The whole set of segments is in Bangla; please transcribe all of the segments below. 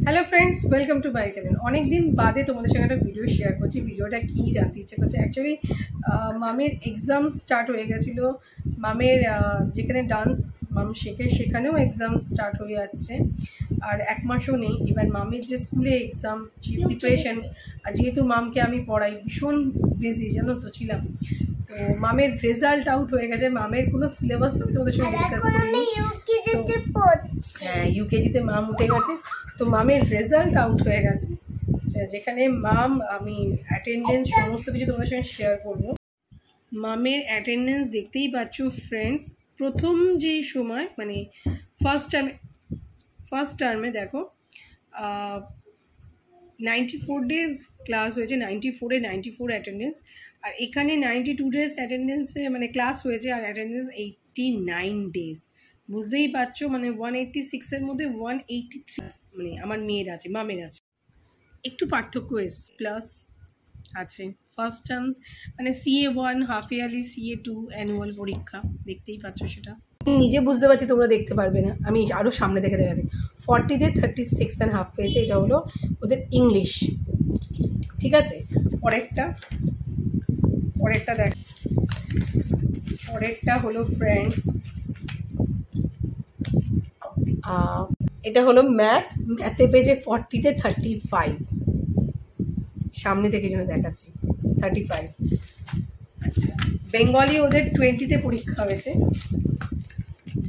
Hello friends, welcome to my channel. অনেক দিন বাদে তোমাদের সঙ্গে একটা ভিডিও শেয়ার করছি। ভিডিওটা কী জানতে ইচ্ছে করছে, অ্যাকচুয়ালি মামের এক্সাম স্টার্ট হয়ে গেছিলো। মামের যেখানে ডান্স মাম শেখে সেখানেও এক্সাম স্টার্ট হয়ে যাচ্ছে, আর এক মাসও নেই। এবার মামের যে স্কুলে এক্সাম প্রিপারেশন, আর যেহেতু মামকে আমি পড়াই, ভীষণ বিজি জানো তো ছিলাম। তো মামের রেজাল্ট আউট হয়ে গেছে। মামের কোনো সিলেবাস আমি তোমাদের সঙ্গে ডিসকাস করিনি। হ্যাঁ, ইউকেজিতে মাম উঠে গেছে। তো মামের রেজাল্ট আউট হয়ে গেছে, যেখানে মাম আমি অ্যাটেন্ডেন্স সমস্ত কিছু তোমাদের সঙ্গে শেয়ার করবো। মামের অ্যাটেন্ডেন্স দেখতেই পাচ্ছ ফ্রেন্ডস। প্রথম যেই সময় মানে ফার্স্ট টার্মে দেখো 94 ডেজ ক্লাস হয়েছে, 94 অ্যাটেন্ডেন্স। আর এখানে 92 ডেজ অ্যাটেন্ডেন্সে মানে ক্লাস হয়েছে, আর অ্যাটেন্ডেন্স 89 ডেজ। বুঝতেই পারছো, মানে 186-এর মধ্যে 183 মানে আমার মেয়ের আছে, মামের আছে। একটু পার্থক্য এসছে, প্লাস আছে ফার্স্ট টার্ম মানে CA1 half yearly, CA2 annual পরীক্ষা। দেখতেই পাচ্ছ, সেটা নিজে বুঝতে পারছি, তোমরা দেখতে পারবে না, আমি আরও সামনে থেকে দেখাচ্ছি। 40-তে 36.5 পেয়েছে। এটা হলো ওদের ইংলিশ, ঠিক আছে। পরেরটা দেখ, পরেরটা হলো ফ্রেন্ডস, এটা হলো ম্যাথে পেয়েছে 40-তে 35। সামনে থেকে জন্য দেখাচ্ছি 35। আচ্ছা, বেঙ্গলি ওদের 20-তে পরীক্ষা হয়েছে।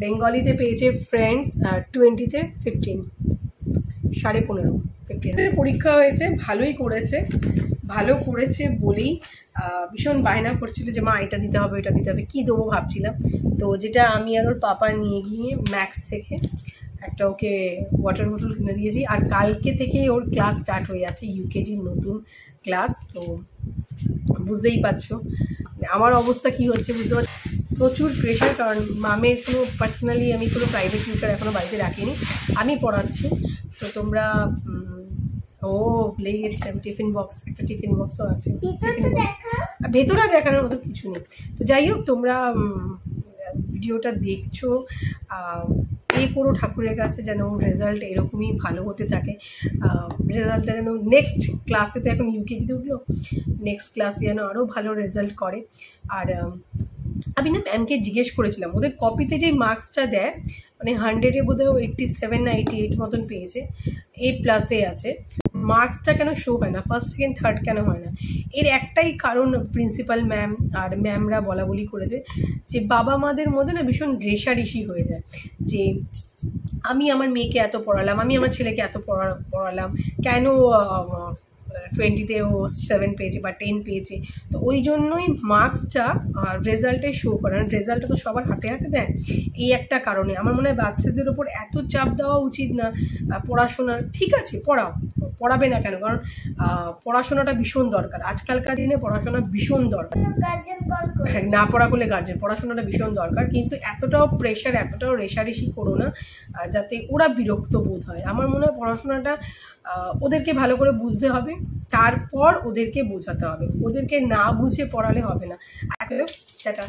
বেঙ্গলিতে পেয়েছে ফ্রেন্ডস 20-তে 15, 15.5 পরীক্ষা হয়েছে। ভালোই করেছে, ভালো করেছে বলেই ভীষণ বায়না করছিল যে মা এটা দিতে হবে, এটা দিতে হবে। কী দেবো ভাবছিলাম, তো যেটা আমি আর ওর পাপা নিয়ে গিয়ে ম্যাক্স থেকে একটা ওকে ওয়াটার বোতল কিনে দিয়েছি। আর কালকে থেকেই ওর ক্লাস স্টার্ট হয়ে যাচ্ছে, ইউকেজির নতুন ক্লাস। তো বুঝতেই পারছো আমার অবস্থা কী হচ্ছে, বুঝতে পারছি প্রচুর প্রেশার। কারণ মামের কোনো পার্সোনালি আমি কোনো প্রাইভেট টিউটার এখনও বাড়িতে রাখিনি, আমি পড়াচ্ছি। তো তোমরা লেগে গেছিলাম একটা টিফিন বক্সও আছে। ভেতরে দেখানোর মতো কিছু নেই। তো যাই হোক, তোমরা ভিডিওটা দেখছো, প্রে করো ঠাকুরের কাছে যেন রেজাল্ট এরকমই ভালো হতে থাকে। রেজাল্টটা যেন নেক্সট ক্লাসে, তো এখন ইউকেজিতে উঠলো, নেক্সট ক্লাসে যেন আরও ভালো রেজাল্ট করে। আর আমি না ম্যামকে জিজ্ঞেস করেছিলাম, ওদের কপিতে যে মার্কসটা দেয় মানে 100-এ বোধহয় 87 না 88 মতন পেয়েছে, A+ আছে। মার্কসটা কেন শো হয় না, ফার্স্ট সেকেন্ড থার্ড কেন হয় না? এর একটাই কারণ, প্রিন্সিপাল ম্যাম আর ম্যামরা বলা করেছে যে বাবা মাদের মধ্যে না ভীষণ রেষারেষি হয়ে যায়, যে আমি আমার মেয়েকে এত পড়ালাম, আমি আমার ছেলেকে এত পড়ালাম, কেন 20-তে ও 7 পেয়েছে বা 10 পেয়েছে। তো ওই জন্যই মার্কসটা রেজাল্টে শো করে না। রেজাল্টটা তো সবার হাতে হাতে দেয়, এই একটা কারণে। আমার মনে হয় বাচ্চাদের ওপর এত চাপ দেওয়া উচিত না। পড়াশোনার ঠিক আছে, পড়াবে না কেন, কারণ পড়াশোনাটা ভীষণ দরকার। আজকালকার দিনে পড়াশোনা ভীষণ দরকার। হ্যাঁ, না পড়া করলে গার্জেন, পড়াশোনাটা ভীষণ দরকার। কিন্তু এতটাও প্রেশার, এতটাও রেষারেষি করো না যাতে ওরা বিরক্ত বোধ হয়। আমার মনে হয় পড়াশোনাটা ওদেরকে ভালো করে বুঝতে হবে, তারপর ওদেরকে বোঝাতে হবে। ওদেরকে না বুঝে পড়ালে হবে না। টাটা।